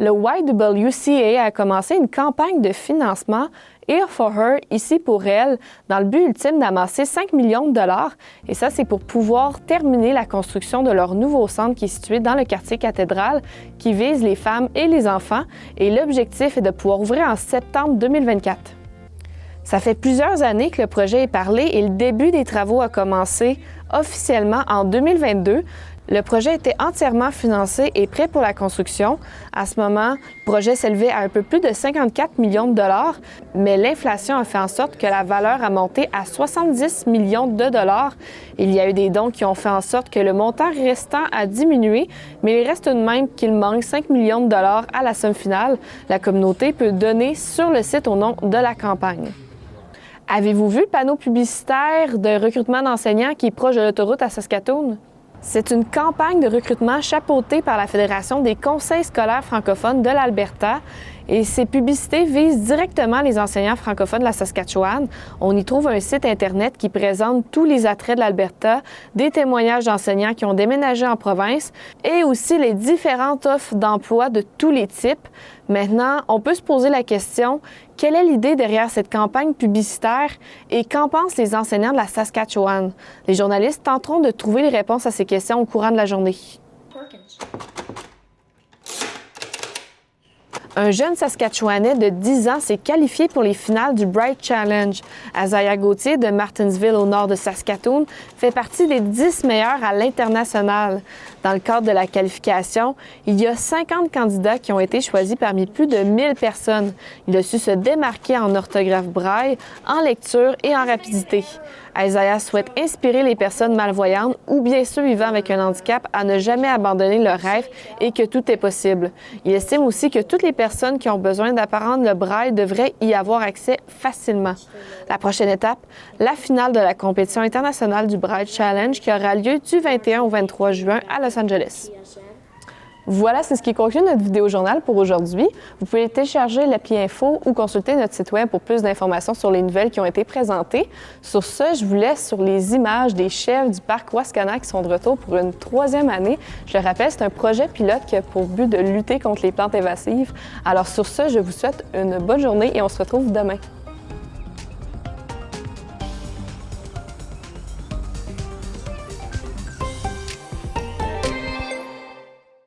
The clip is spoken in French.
Le YWCA a commencé une campagne de financement Here for Her, ici pour elle, dans le but ultime d'amasser 5 millions de dollars. Et ça, c'est pour pouvoir terminer la construction de leur nouveau centre qui est situé dans le quartier Cathédrale, qui vise les femmes et les enfants. Et l'objectif est de pouvoir ouvrir en septembre 2024. Ça fait plusieurs années que le projet est parlé et le début des travaux a commencé officiellement en 2022. Le projet était entièrement financé et prêt pour la construction. À ce moment, le projet s'élevait à un peu plus de 54 millions de dollars, mais l'inflation a fait en sorte que la valeur a monté à 70 millions de dollars. Il y a eu des dons qui ont fait en sorte que le montant restant a diminué, mais il reste tout de même qu'il manque 5 millions de dollars à la somme finale. La communauté peut donner sur le site au nom de la campagne. Avez-vous vu le panneau publicitaire de recrutement d'enseignants qui est proche de l'autoroute à Saskatoon? C'est une campagne de recrutement chapeautée par la Fédération des conseils scolaires francophones de l'Alberta et ces publicités visent directement les enseignants francophones de la Saskatchewan. On y trouve un site Internet qui présente tous les attraits de l'Alberta, des témoignages d'enseignants qui ont déménagé en province et aussi les différentes offres d'emploi de tous les types. Maintenant, on peut se poser la question, quelle est l'idée derrière cette campagne publicitaire et qu'en pensent les enseignants de la Saskatchewan? Les journalistes tenteront de trouver les réponses à ces questions au courant de la journée. Un jeune Saskatchewanais de 10 ans s'est qualifié pour les finales du Bright Challenge. Azaya Gauthier de Martinsville, au nord de Saskatoon, fait partie des 10 meilleurs à l'international. Dans le cadre de la qualification, il y a 50 candidats qui ont été choisis parmi plus de 1000 personnes. Il a su se démarquer en orthographe braille, en lecture et en rapidité. Isaiah souhaite inspirer les personnes malvoyantes ou bien ceux vivant avec un handicap à ne jamais abandonner leur rêve et que tout est possible. Il estime aussi que toutes les personnes qui ont besoin d'apprendre le braille devraient y avoir accès facilement. La prochaine étape, la finale de la compétition internationale du Bright Challenge qui aura lieu du 21 au 23 juin à Los Angeles. Voilà, c'est ce qui conclut notre vidéo journal pour aujourd'hui. Vous pouvez télécharger l'appli Info ou consulter notre site web pour plus d'informations sur les nouvelles qui ont été présentées. Sur ce, je vous laisse sur les images des chefs du parc Wascana qui sont de retour pour une 3e année. Je le rappelle, c'est un projet pilote qui a pour but de lutter contre les plantes invasives. Alors sur ce, je vous souhaite une bonne journée et on se retrouve demain.